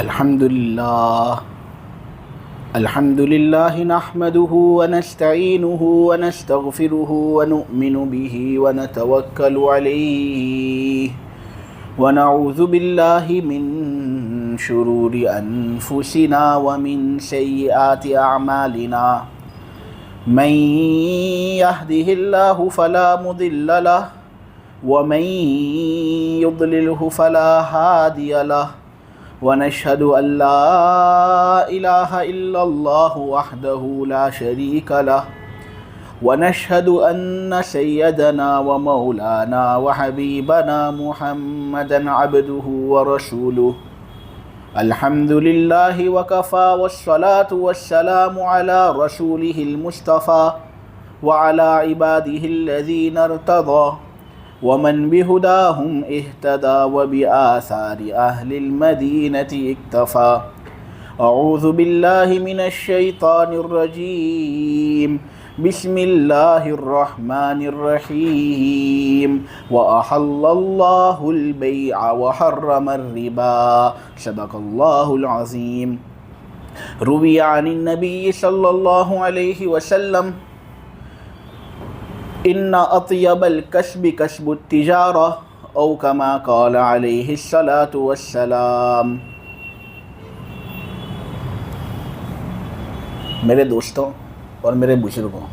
الحمد لله نحمده ونستعينه ونستغفره ونؤمن به ونتوكل عليه ونعوذ بالله من شرور أنفسنا ومن سيئات أعمالنا من يهده الله فلا مضل له ومن يضلله فلا هادي له ونشهد أن لا إله إلا الله وحده لا شريك له ونشهد أن سيدنا ومولانا وحبيبنا محمدا عبده ورسوله الحمد لله وكفى والصلاة والسلام على رسوله المصطفى وعلى عباده الذين ارتضى ومن بهداهم اهتدى وبآثار أهل المدينة اكتفى أعوذ بالله من الشيطان الرجيم بسم الله الرحمن الرحيم وأحل الله البيع وحرم الربا صدق الله العظيم. روي عن النبي صلى الله عليه وسلم ان اطیب الکسب کسب التجارہ او کما قال علیہ الصلاۃ والسلام. میرے دوستوں اور میرے بزرگوں،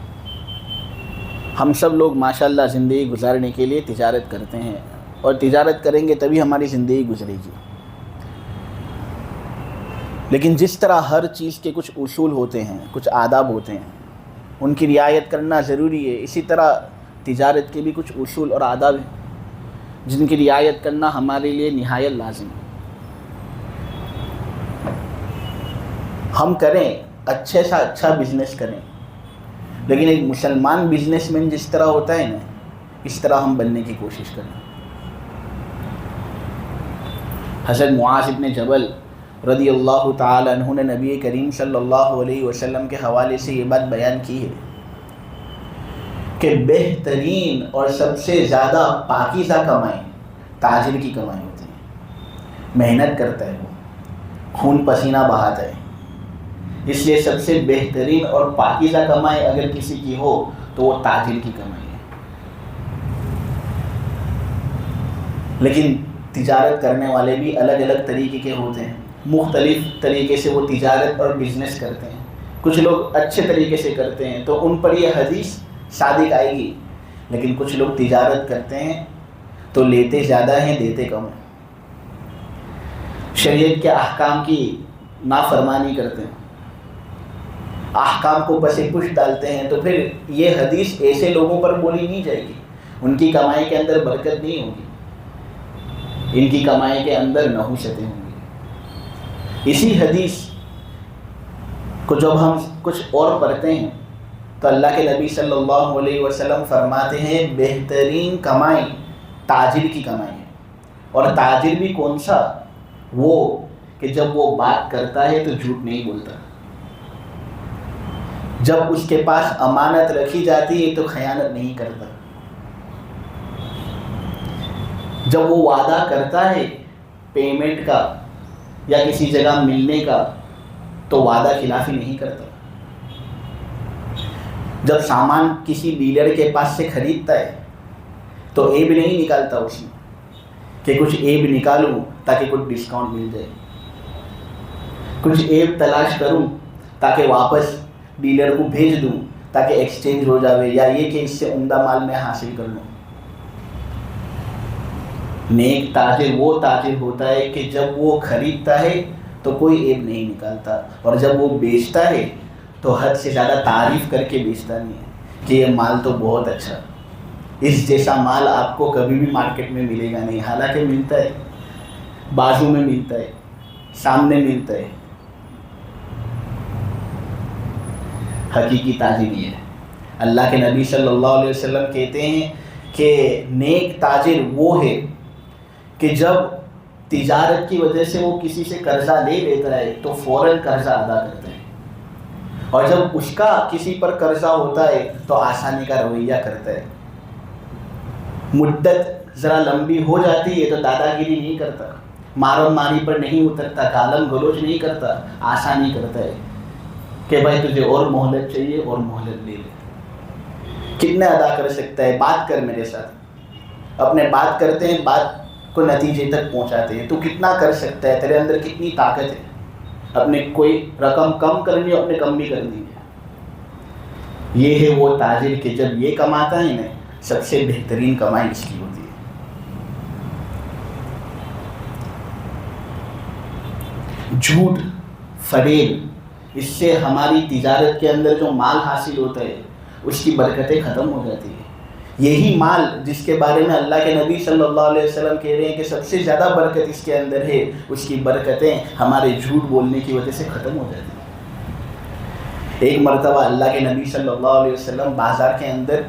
ہم سب لوگ ماشاءاللہ زندگی گزارنے کے لیے تجارت کرتے ہیں، اور تجارت کریں گے تبھی ہماری زندگی گزرے گی. لیکن جس طرح ہر چیز کے کچھ اصول ہوتے ہیں، کچھ آداب ہوتے ہیں، ان کی رعایت کرنا ضروری ہے، اسی طرح تجارت کے بھی کچھ اصول اور آداب ہیں جن کی رعایت کرنا ہمارے لیے نہایت لازم ہے. ہم کریں، اچھے سے اچھا بزنس کریں، لیکن ایک مسلمان بزنس مین جس طرح ہوتا ہے نا، اس طرح ہم بننے کی کوشش کریں. حضرت معاذ بن جبل رضی اللہ تعالی عنہ نے نبی کریم صلی اللہ علیہ وسلم کے حوالے سے یہ بات بیان کی ہے کہ بہترین اور سب سے زیادہ پاکیزہ کمائی تاجر کی کمائی ہوتی ہے. محنت کرتا ہے، وہ خون پسینہ بہاتا ہے، اس لیے سب سے بہترین اور پاکیزہ کمائی اگر کسی کی ہو تو وہ تاجر کی کمائی ہے. لیکن تجارت کرنے والے بھی الگ الگ طریقے کے ہوتے ہیں، مختلف طریقے سے وہ تجارت اور بزنس کرتے ہیں. کچھ لوگ اچھے طریقے سے کرتے ہیں تو ان پر یہ حدیث صادق آئے گی، لیکن کچھ لوگ تجارت کرتے ہیں تو لیتے زیادہ ہیں دیتے کم ہیں، شریعت کے احکام کی نافرمانی کرتے ہیں، احکام کو پس پش ڈالتے ہیں. تو پھر یہ حدیث ایسے لوگوں پر بولی نہیں جائے گی، ان کی کمائی کے اندر برکت نہیں ہوگی، ان کی کمائی کے اندر نحوستیں ہوں گی. اسی حدیث کو جب ہم کچھ اور پڑھتے ہیں تو اللہ کے نبی صلی اللہ علیہ وسلم فرماتے ہیں بہترین کمائی تاجر کی کمائی ہے. اور تاجر بھی کون سا؟ وہ کہ جب وہ بات کرتا ہے تو جھوٹ نہیں بولتا، جب اس کے پاس امانت رکھی جاتی ہے تو خیانت نہیں کرتا، جب وہ وعدہ کرتا ہے پیمنٹ کا یا کسی جگہ ملنے کا تو وعدہ خلافی نہیں کرتا، جب سامان کسی ڈیلر کے پاس سے خریدتا ہے تو ایب نہیں نکالتا اس میں کہ کچھ ایب نکالوں تاکہ کچھ ڈسکاؤنٹ مل جائے، کچھ ایب تلاش کروں تاکہ واپس ڈیلر کو بھیج دوں تاکہ ایکسچینج ہو جاوے، یا یہ کہ اس سے عمدہ مال میں حاصل کر لوں. نیک تاجر وہ تاجر ہوتا ہے کہ جب وہ خریدتا ہے تو کوئی عیب نہیں نکالتا، اور جب وہ بیچتا ہے تو حد سے زیادہ تعریف کر کے بیچتا نہیں ہے کہ یہ مال تو بہت اچھا، اس جیسا مال آپ کو کبھی بھی مارکیٹ میں ملے گا نہیں. حالانکہ ملتا ہے، بازو میں ملتا ہے، سامنے ملتا ہے. حقیقی تاجر یہ ہے. اللہ کے نبی صلی اللہ علیہ وسلم کہتے ہیں کہ نیک تاجر وہ ہے کہ جب تجارت کی وجہ سے وہ کسی سے قرضہ لے لیتا ہے تو فوراً قرضہ ادا کرتا ہے، اور جب اس کا کسی پر قرضہ ہوتا ہے تو آسانی کا رویہ کرتا ہے. مدت ذرا لمبی ہو جاتی ہے تو دادا گیری نہیں کرتا، مارم ماری پر نہیں اترتا، گالم گلوچ نہیں کرتا، آسانی کرتا ہے کہ بھائی تجھے اور مہلت چاہیے اور مہلت لے لے۔ کتنے ادا کر سکتا ہے؟ بات کر میرے ساتھ، اپنے بات کرتے ہیں، بات کو نتیجے تک پہنچاتے ہیں۔ تو کتنا کر سکتا ہے؟ تیرے اندر کتنی طاقت ہے؟ اپنے کوئی رقم کم کرنی ہے، اپنے کم بھی کرنی ہے۔ یہ ہے وہ تاجر کہ جب یہ کماتا ہے نا، سب سے بہترین کمائی اس کی ہوتی ہے۔ جھوٹ، فریب، اس سے ہماری تجارت کے اندر جو مال حاصل ہوتا ہے اس کی برکتیں ختم ہو جاتی ہیں۔ یہی مال جس کے بارے میں اللہ کے نبی صلی اللہ علیہ وسلم کہہ رہے ہیں کہ سب سے زیادہ برکت اس کے اندر ہے، اس کی برکتیں ہمارے جھوٹ بولنے کی وجہ سے ختم ہو جاتی ہیں۔ ایک مرتبہ اللہ کے نبی صلی اللہ علیہ وسلم بازار کے اندر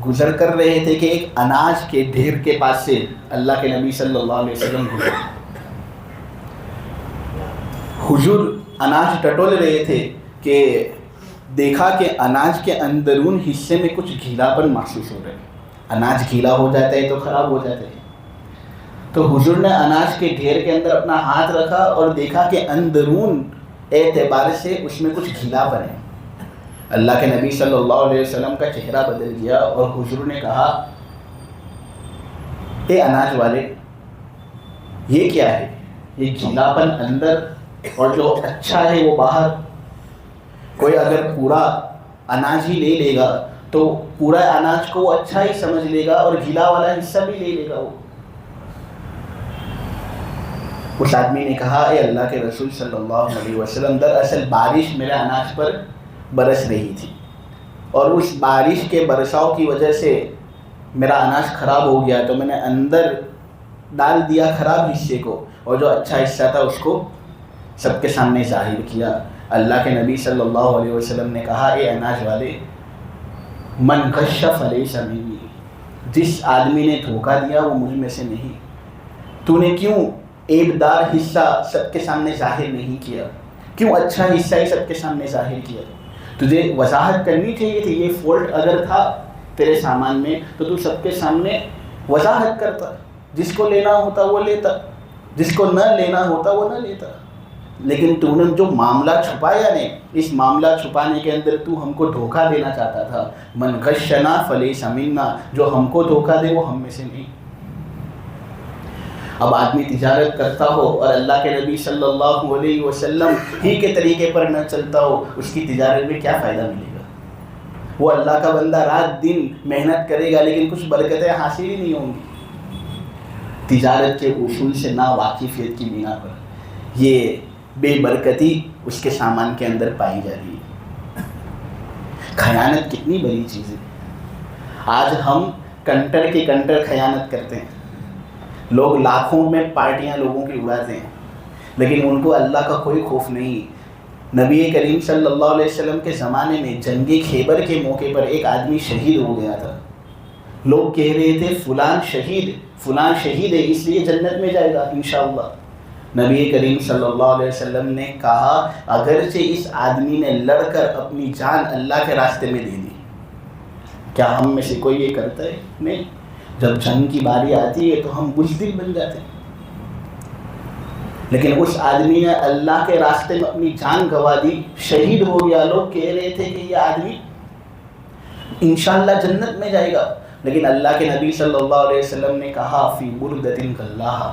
گزر کر رہے تھے کہ ایک اناج کے ڈھیر کے پاس سے اللہ کے نبی صلی اللہ علیہ وسلم گزرے۔ حضور اناج ٹٹول رہے تھے کہ دیکھا کہ اناج کے اندرون حصے میں کچھ گھیلاپن محسوس ہو رہا ہے۔ اناج گیلا ہو جاتا ہے تو خراب ہو جاتا ہے۔ تو حضور نے اناج کے ڈھیر کے اندر اپنا ہاتھ رکھا اور دیکھا کہ اندرون اعتبار سے اس میں کچھ گھیلاپن ہے۔ اللہ کے نبی صلی اللہ علیہ وسلم کا چہرہ بدل گیا اور حضور نے کہا، اے اناج والے، یہ کیا ہے؟ یہ گھیلاپن اندر اور جو اچھا ہے وہ باہر۔ کوئی اگر پورا اناج ہی لے لے گا تو پورا اناج کو وہ اچھا ہی سمجھ لے گا اور گیلا والا حصہ بھی لے لے گا وہ۔ اس آدمی نے کہا، اے اللہ کے رسول صلی اللہ علیہ وسلم، دراصل بارش میرے اناج پر برس رہی تھی اور اس بارش کے برساؤ کی وجہ سے میرا اناج خراب ہو گیا، تو میں نے اندر ڈال دیا خراب حصے کو اور جو اچھا حصہ تھا اس کو سب کے سامنے ظاہر کیا۔ اللہ کے نبی صلی اللہ علیہ وسلم نے کہا، اے اناج والے، من غش فلیس منی، جس آدمی نے دھوکہ دیا وہ مجھ میں سے نہیں۔ تو نے کیوں عیبدار حصہ سب کے سامنے ظاہر نہیں کیا؟ کیوں اچھا حصہ ہی سب کے سامنے ظاہر کیا؟ تجھے وضاحت کرنی چاہیے تھی۔ یہ فالٹ اگر تھا تیرے سامان میں تو تو سب کے سامنے وضاحت کرتا، جس کو لینا ہوتا وہ لیتا، جس کو نہ لینا ہوتا وہ نہ لیتا۔ لیکن تو نے جو معاملہ چھپایا نے، اس معاملہ چھپانے کے اندر تو ہم کو دھوکہ دینا چاہتا تھا۔ من غشنا فلیس منا، جو ہم کو دھوکہ دے وہ ہم میں سے نہیں۔ اب آدمی تجارت کرتا ہو اور اللہ کے نبی صلی اللہ علیہ وسلم ہی کے طریقے پر نہ چلتا ہو، اس کی تجارت میں کیا فائدہ ملے گا؟ وہ اللہ کا بندہ رات دن محنت کرے گا لیکن کچھ برکتیں حاصل ہی نہیں ہوں گی۔ تجارت کے اصول سے نا واقفیت کی بنا پر یہ بے برکتی اس کے سامان کے اندر پائی جا رہی ہے۔ خیانت کتنی بڑی چیز ہے۔ آج ہم کنٹر کے کنٹر خیانت کرتے ہیں۔ لوگ لاکھوں میں پارٹیاں لوگوں کی اڑاتے ہیں لیکن ان کو اللہ کا کوئی خوف نہیں۔ نبی کریم صلی اللہ علیہ وسلم کے زمانے میں جنگ خیبر کے موقع پر ایک آدمی شہید ہو گیا تھا۔ لوگ کہہ رہے تھے فلان شہید ہے اس لیے جنت میں جائے گا انشاءاللہ۔ نبی کریم صلی اللہ علیہ وسلم نے کہا، اگرچہ اس آدمی نے لڑ کر اپنی جان اللہ کے راستے میں دے دی، کیا ہم میں سے کوئی یہ کرتا ہے؟ نہیں۔ جب جنگ کی باری آتی ہے تو ہم بزدل بن جاتے ہیں، لیکن اس آدمی نے اللہ کے راستے میں اپنی جان گنوا دی، شہید ہو گیا۔ لوگ کہہ رہے تھے کہ یہ آدمی انشاءاللہ جنت میں جائے گا، لیکن اللہ کے نبی صلی اللہ علیہ وسلم نے کہا، فی بردۃ کاللہ،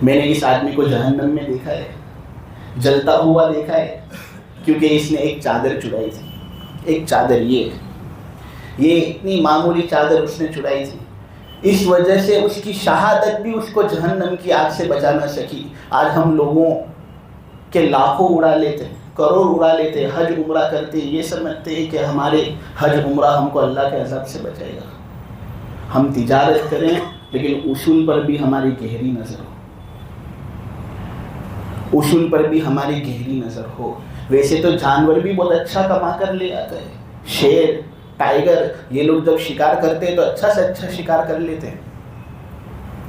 میں نے اس آدمی کو جہنم میں دیکھا ہے، جلتا ہوا دیکھا ہے، کیونکہ اس نے ایک چادر چڑھائی تھی۔ ایک چادر، یہ اتنی معمولی چادر اس نے چڑھائی تھی، اس وجہ سے اس کی شہادت بھی اس کو جہنم کی آگ سے بچا نہ سکی۔ آج ہم لوگوں کے لاکھوں اڑا لیتے ہیں، کروڑ اڑا لیتے ہیں، حج عمرہ کرتے ہیں، یہ سمجھتے ہیں کہ ہمارے حج عمرہ ہم کو اللہ کے عذاب سے بچائے گا۔ ہم تجارت کریں لیکن اصول پر بھی ہماری گہری نظر ہو، اصول پر بھی ہماری گہری نظر ہو۔ ویسے تو جانور بھی بہت اچھا کما کر لے آتا ہے، شیر، ٹائیگر، یہ لوگ جب شکار کرتے ہیں تو اچھا سے اچھا شکار کر لیتے ہیں،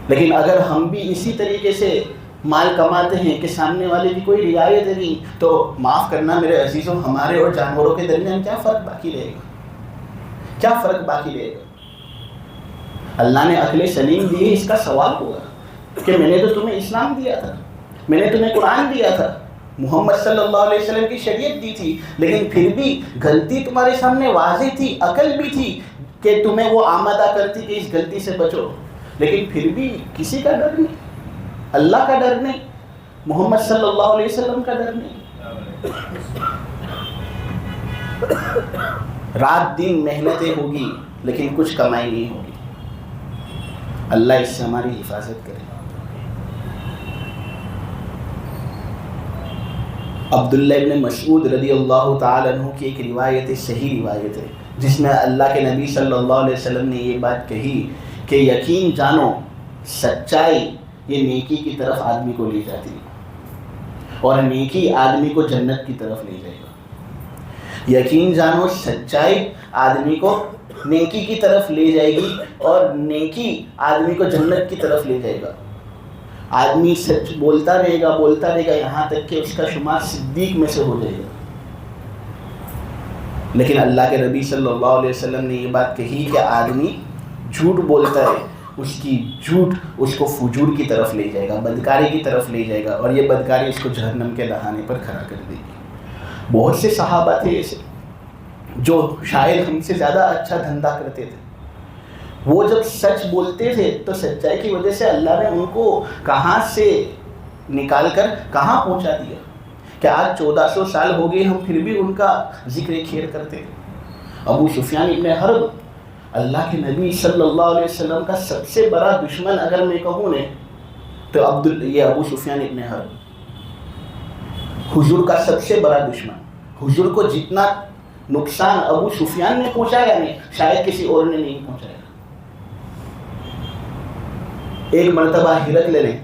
لیکن اگر ہم بھی اسی طریقے سے مال کماتے ہیں کہ سامنے والے کی کوئی رعایت نہیں، تو معاف کرنا میرے عزیزوں، ہمارے اور جانوروں کے درمیان کیا فرق باقی رہے گا؟ کیا فرق باقی رہے گا؟ اللہ نے عقل سلیم دی ہے، اس کا سوال ہوگا۔ کہ میں نے تو تمہیں اسلام دیا تھا، میں نے تمہیں قرآن دیا تھا، محمد صلی اللہ علیہ وسلم کی شریعت دی تھی، لیکن پھر بھی غلطی تمہارے سامنے واضح تھی، عقل بھی تھی کہ تمہیں وہ آمادہ کرتی کہ اس غلطی سے بچو، لیکن پھر بھی کسی کا ڈر نہیں، اللہ کا ڈر نہیں، محمد صلی اللہ علیہ وسلم کا ڈر نہیں۔ رات دن محنتیں ہوگی لیکن کچھ کمائی نہیں ہوگی۔ اللہ اس سے ہماری حفاظت کرے۔ عبداللہ ابن مسعود رضی اللہ تعالیٰ عنہ کی ایک روایت ہے، صحیح روایت ہے، جس میں اللہ کے نبی صلی اللہ علیہ وسلم نے یہ بات کہی کہ یقین جانو سچائی یہ نیکی کی طرف آدمی کو لے جاتی ہے اور نیکی آدمی کو جنت کی طرف لے جائے گا۔ یقین جانو سچائی آدمی کو نیکی کی طرف لے جائے گی اور نیکی آدمی کو جنت کی طرف لے جائے گا۔ آدمی سچ بولتا رہے گا یہاں تک کہ اس کا شمار صدیق میں سے ہو جائے گا، لیکن اللہ کے نبی صلی اللہ علیہ وسلم نے یہ بات کہی کہ آدمی جھوٹ بولتا ہے، اس کی جھوٹ اس کو فجور کی طرف لے جائے گا، بدکاری کی طرف لے جائے گا، اور یہ بدکاری اس کو جہنم کے دہانے پر کھڑا کر دے گی۔ بہت سے صحابہ تھے ایسے جو شاید ہم سے زیادہ اچھا دھندا کرتے تھے، وہ جب سچ بولتے تھے تو سچائی کی وجہ سے اللہ نے ان کو کہاں سے نکال کر کہاں پہنچا دیا کہ آج 1400 سال ہو گئے ہم پھر بھی ان کا ذکر خیر کرتے ہیں۔ ابو سفیان ابن حرب اللہ کے نبی صلی اللہ علیہ وسلم کا سب سے بڑا دشمن اگر میں کہوں نے تو یہ ابو سفیان ابن حرب حضور کا سب سے بڑا دشمن۔ حضور کو جتنا نقصان ابو سفیان نے پہنچایا نہیں، شاید کسی اور نے نہیں پہنچایا۔ ایک مرتبہ ہرقل نے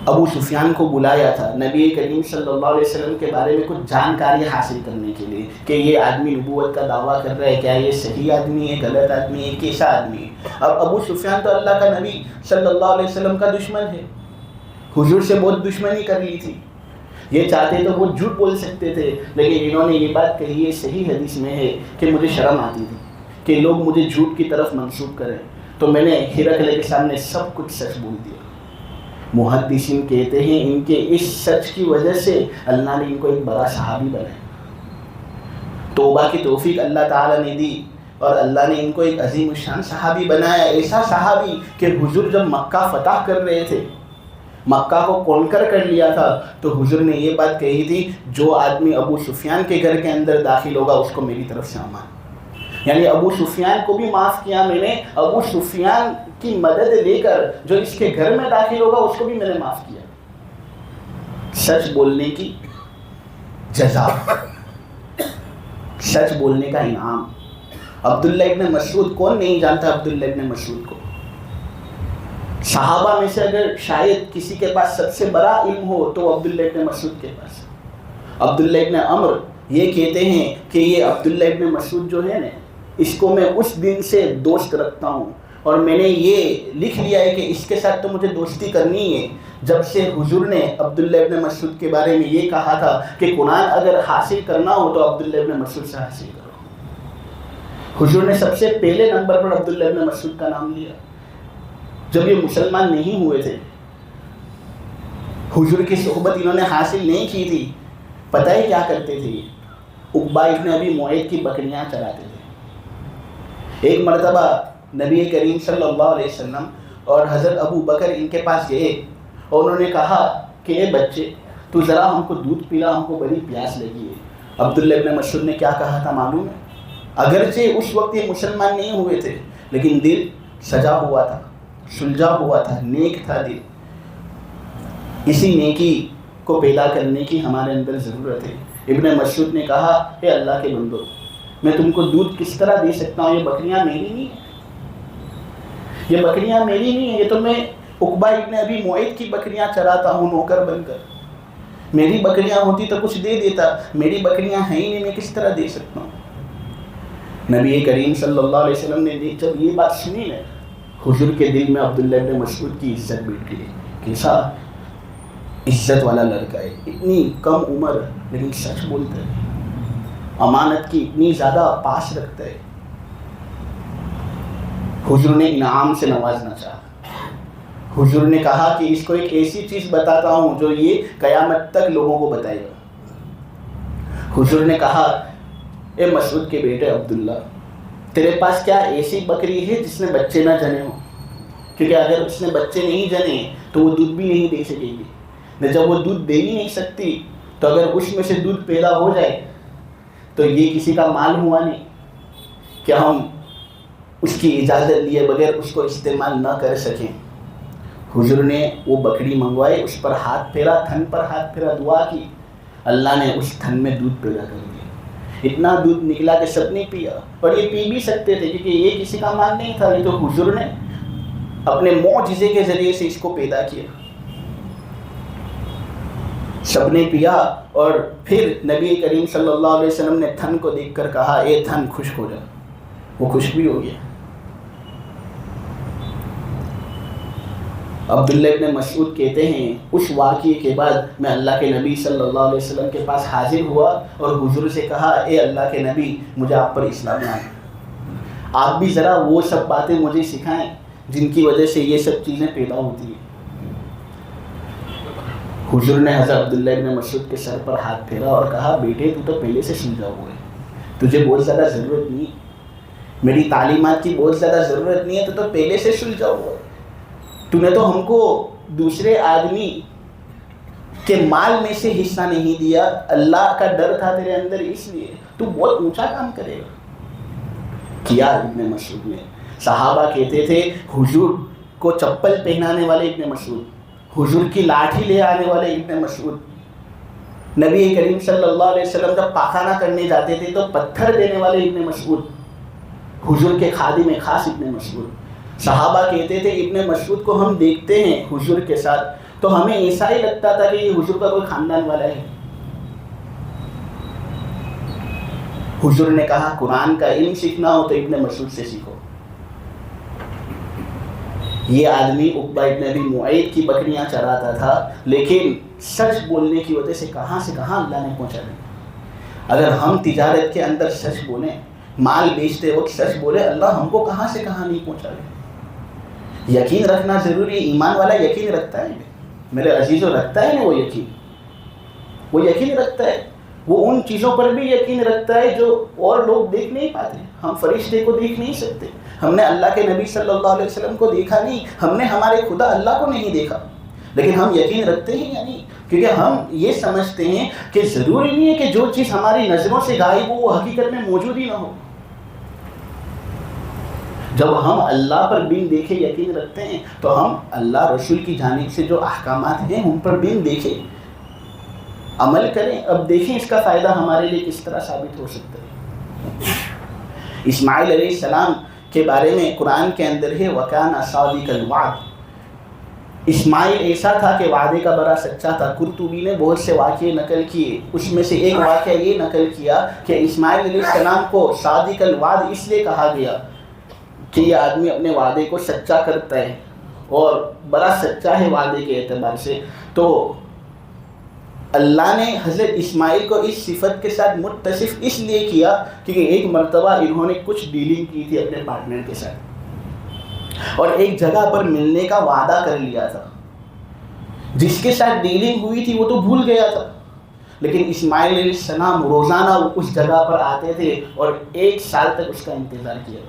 ابو سفیان کو بلایا تھا نبی کریم صلی اللہ علیہ وسلم کے بارے میں کچھ جانکاری حاصل کرنے کے لیے کہ یہ آدمی نبوت کا دعویٰ کر رہا ہے، کیا یہ صحیح آدمی ہے، غلط آدمی ہے، کیسا آدمی ہے۔ اب ابو سفیان تو اللہ کا نبی صلی اللہ علیہ وسلم کا دشمن ہے، حضور سے بہت دشمنی کر لی تھی، یہ چاہتے تو وہ جھوٹ بول سکتے تھے، لیکن انہوں نے یہ بات کہی ہے، صحیح حدیث میں ہے کہ مجھے شرم آتی تھی کہ لوگ مجھے جھوٹ کی طرف منسوب کریں، تو میں نے ہرقل کے سامنے سب کچھ سچ بول دیا۔ محدثین کہتے ہیں ان کے اس سچ کی وجہ سے اللہ نے ان کو ایک بڑا صحابی بنایا، توبہ کی توفیق اللہ تعالیٰ نے دی اور اللہ نے ان کو ایک عظیم الشان صحابی بنایا، ایسا صحابی کہ حضور جب مکہ فتح کر رہے تھے، مکہ کو کونکر کر لیا تھا، تو حضور نے یہ بات کہی تھی جو آدمی ابو سفیان کے گھر کے اندر داخل ہوگا اس کو میری طرف سے امان، یعنی ابو سفیان کو بھی معاف کیا میں نے، ابو سفیان کی مدد لے کر جو اس کے گھر میں داخل ہوگا اس کو بھی میں نے معاف کیا۔ سچ بولنے کی جزا، سچ بولنے کا انعام۔ عبداللہ ابن مسعود، کون نہیں جانتا عبداللہ ابن مسعود کو؟ صحابہ میں سے اگر شاید کسی کے پاس سب سے بڑا علم ہو تو عبداللہ ابن مسعود کے پاس۔ عبداللہ ابن عمر یہ کہتے ہیں کہ یہ عبداللہ ابن مسعود جو ہے نا، اس کو میں اس دن سے دوست رکھتا ہوں اور میں نے یہ لکھ لیا ہے کہ اس کے ساتھ تو مجھے دوستی کرنی ہے جب سے حضور نے عبداللہ ابن مسعود کے بارے میں یہ کہا تھا کہ قرآن اگر حاصل کرنا ہو تو عبداللہ ابن مسعود سے حاصل کرو۔ حضور نے سب سے پہلے نمبر پر عبداللہ ابن مسعود کا نام لیا۔ جب یہ مسلمان نہیں ہوئے تھے، حضور کی صحبت انہوں نے حاصل نہیں کی تھی، پتہ ہے کیا کرتے تھے؟ عقبہ ابن ابی معیط کی بکریاں چراتے تھے۔ ایک مرتبہ نبی کریم صلی اللہ علیہ وسلم اور حضرت ابو بکر ان کے پاس گئے اور انہوں نے کہا کہ اے بچے تو ذرا ہم کو دودھ پلا، ہم کو بڑی پیاس لگی ہے۔ عبداللہ ابن مسعود نے کیا کہا تھا معلوم ہے؟ اگرچہ اس وقت یہ مسلمان نہیں ہوئے تھے لیکن دل سجا ہوا تھا، سلجھا ہوا تھا، نیک تھا دل۔ اسی نیکی کو پیدا کرنے کی ہمارے اندر ضرورت ہے۔ ابن مسعود نے کہا اے اللہ کے بندو، میں تم کو دودھ کس طرح دے سکتا ہوں؟ یہ بکریاں میری نہیں ہیں، یہ بکریاں میری نہیں ہیں، یہ تو میں عقبہ ابن ابی معیط کی بکریاں چراتا ہوں نوکر بن کر۔ میری بکریاں ہوتی تو کچھ دے دیتا، میری بکریاں ہیں ہی نہیں، میں کس طرح دے سکتا ہوں؟ نبی کریم صلی اللہ علیہ وسلم نے جب یہ بات سنی نا، حضور کے دل میں عبداللہ ابن مسعود کی عزت بیٹھ گئی۔ کیسا عزت والا لڑکا ہے، اتنی کم عمر لیکن سچ بولتا ہے، امانت کی اتنی زیادہ پاس رکھتا ہے۔ حضور نے انعام سے نوازنا چاہا، حضور نے کہا کہ اس کو ایک ایسی چیز بتاتا ہوں جو یہ قیامت تک لوگوں کو بتائے گا۔ حضور نے کہا اے مسعود کے بیٹے عبداللہ، تیرے پاس کیا ایسی بکری ہے جس نے بچے نہ جنے ہوں؟ کیونکہ اگر اس نے بچے نہیں جنے تو وہ دودھ بھی نہیں دے سکے گی، نہ جب وہ دودھ دے ہی نہیں سکتی تو اگر اس میں سے دودھ پیدا ہو جائے تو یہ کسی کا مال ہوا نہیں کہ ہم اس کی اجازت لیے بغیر اس کو استعمال نہ کر سکیں۔ حضور نے وہ بکری منگوائی، اس پر ہاتھ پھیرا، تھن پر ہاتھ پھیرا، دعا کی، اللہ نے اس تھن میں دودھ پیدا کر دیا۔ اتنا دودھ نکلا کہ سب نے پیا، اور یہ پی بھی سکتے تھے کیونکہ یہ کسی کا مال نہیں تھا، یہ تو حضور نے اپنے معجزے کے ذریعے سے اس کو پیدا کیا۔ سب نے پیا، اور پھر نبی کریم صلی اللہ علیہ وسلم نے تھن کو دیکھ کر کہا اے تھن خشک ہو جا، وہ خشک بھی ہو گیا۔ عبداللہ ابن مسعود کہتے ہیں اس واقعے کے بعد میں اللہ کے نبی صلی اللہ علیہ وسلم کے پاس حاضر ہوا اور حضور سے کہا اے اللہ کے نبی، مجھے آپ پر اسلام لانا ہے، آپ بھی ذرا وہ سب باتیں مجھے سکھائیں جن کی وجہ سے یہ سب چیزیں پیدا ہوتی ہیں۔ حضور نے حضرت عبداللہ ابن مسعود کے سر پر ہاتھ پھیرا اور کہا بیٹے تو پہلے سے سلجھا ہوا ہے، تجھے بہت زیادہ ضرورت نہیں، میری تعلیمات کی بہت زیادہ ضرورت نہیں ہے، تو پہلے سے سلجھا ہوا ہے۔ تو نے تو ہم کو دوسرے آدمی کے مال میں سے حصہ نہیں دیا، اللہ کا ڈر تھا تیرے اندر، اس لیے تو بہت اونچا کام کرے گا۔ کیا ابن مسعود نے، صحابہ کہتے تھے حضور کو چپل پہنانے والے ابن مسعود، حضور کی لاٹھی لے آنے والے ابن مسعود، نبی کریم صلی اللہ علیہ وسلم جب پاخانہ کرنے جاتے تھے تو پتھر دینے والے ابن مسعود، حضور کے خادم خاص ابن مسعود۔ صحابہ کہتے تھے ابن مسعود کو ہم دیکھتے ہیں حضور کے ساتھ تو ہمیں ایسا ہی لگتا تھا کہ یہ حضور کا کوئی خاندان والا ہے۔ حضور نے کہا قرآن کا علم سیکھنا ہو تو ابن مسعود سے سیکھو۔ یہ آدمی عقبہ ابن ابی معیط کی بکریاں چراتا تھا، لیکن سچ بولنے کی وجہ سے کہاں اللہ نے پہنچا دیا۔ اگر ہم تجارت کے اندر سچ بولیں، مال بیچتے وقت سچ بولے، اللہ ہم کو کہاں سے کہاں نہیں پہنچا دے۔ یقین رکھنا ضروری، ایمان والا یقین رکھتا ہے میرے عزیزوں، رکھتا ہے نا، وہ یقین رکھتا ہے، وہ ان چیزوں پر بھی یقین رکھتا ہے جو اور لوگ دیکھ نہیں پاتے۔ ہم فرشتے کو دیکھ نہیں سکتے، ہم نے اللہ کے نبی صلی اللہ علیہ وسلم کو دیکھا نہیں، ہم نے ہمارے خدا اللہ کو نہیں دیکھا، لیکن ہم یقین رکھتے ہیں یا نہیں؟ کیونکہ ہم یہ سمجھتے ہیں کہ ضروری نہیں ہے کہ جو چیز ہماری نظروں سے غائب ہو وہ حقیقت میں موجود ہی نہ ہو۔ جب ہم اللہ پر بن دیکھے یقین رکھتے ہیں تو ہم اللہ رسول کی جانب سے جو احکامات ہیں ان پر بن دیکھے عمل کریں۔ اب دیکھیں اس کا فائدہ ہمارے لیے کس طرح ثابت ہو سکتا ہے۔ اسماعیل علیہ السلام کے بارے میں قرآن کے اندر ہے وَكَانَ صَادِقَ الْوَعْدِ، اسماعیل ایسا تھا کہ وعدے کا بڑا سچا تھا۔ قرطبی نے بہت سے واقعے نقل کیے، اس میں سے ایک واقعہ یہ نقل کیا کہ اسماعیل علیہ السلام کو صادق الوعد اس لیے کہا گیا کہ یہ آدمی اپنے وعدے کو سچا کرتا ہے اور بڑا سچا ہے وعدے کے اعتبار سے۔ تو اللہ نے حضرت اسماعیل کو اس صفت کے ساتھ متصف اس لیے کیا کیونکہ ایک مرتبہ انہوں نے کچھ ڈیلنگ کی تھی اپنے پارٹنر کے ساتھ اور ایک جگہ پر ملنے کا وعدہ کر لیا تھا۔ جس کے ساتھ ڈیلنگ ہوئی تھی وہ تو بھول گیا تھا، لیکن اسماعیل علیہ السلام روزانہ اس جگہ پر آتے تھے اور 1 سال تک اس کا انتظار کیا۔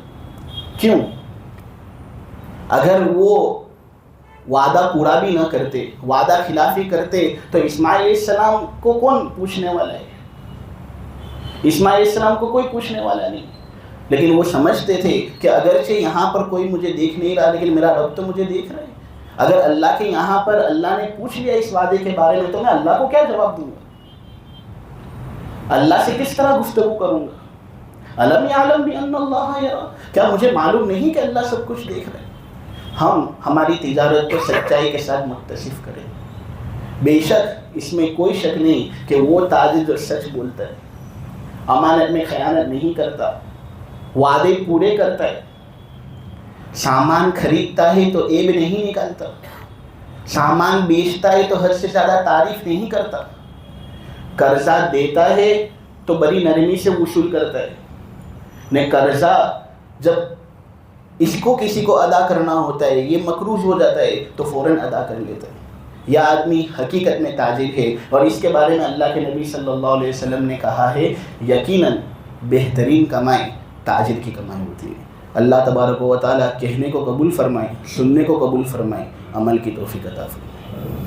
کیوں؟ اگر وہ وعدہ پورا بھی نہ کرتے، وعدہ خلافی کرتے تو اسماعیل علیہ السلام کو کون پوچھنے والا ہے؟ اسماعیل علیہ السلام کو کوئی پوچھنے والا نہیں، لیکن وہ سمجھتے تھے کہ اگرچہ یہاں پر کوئی مجھے دیکھ نہیں رہا لیکن میرا رب تو مجھے دیکھ رہا ہے۔ اگر اللہ کے یہاں پر اللہ نے پوچھ لیا اس وعدے کے بارے میں تو میں اللہ کو کیا جواب دوں گا؟ اللہ سے کس طرح گفتگو کروں گا؟ الم یعلم بان اللہ یرا، کیا مجھے معلوم نہیں کہ اللہ سب کچھ دیکھ رہا ہے؟ ہم ہماری تجارت کو سچائی کے ساتھ متصف کریں۔ بے شک اس میں کوئی شک نہیں کہ وہ تاجر جو سچ بولتا ہے، امانت میں خیانت نہیں کرتا، وعدے پورے کرتا ہے، سامان خریدتا ہے تو عیب نہیں نکالتا، سامان بیچتا ہے تو حد سے زیادہ تعریف نہیں کرتا، قرضہ دیتا ہے تو بڑی نرمی سے وصول کرتا ہے۔ نے قرضہ جب اس کو کسی کو ادا کرنا ہوتا ہے، یہ مقروض ہو جاتا ہے تو فوراً ادا کر لیتا ہے۔ یہ آدمی حقیقت میں تاجر ہے، اور اس کے بارے میں اللہ کے نبی صلی اللہ علیہ وسلم نے کہا ہے یقیناً بہترین کمائی تاجر کی کمائی ہوتی ہے۔ اللہ تبارک و تعالیٰ کہنے کو قبول فرمائے، سننے کو قبول فرمائے، عمل کی توفیق عطا فرمائے۔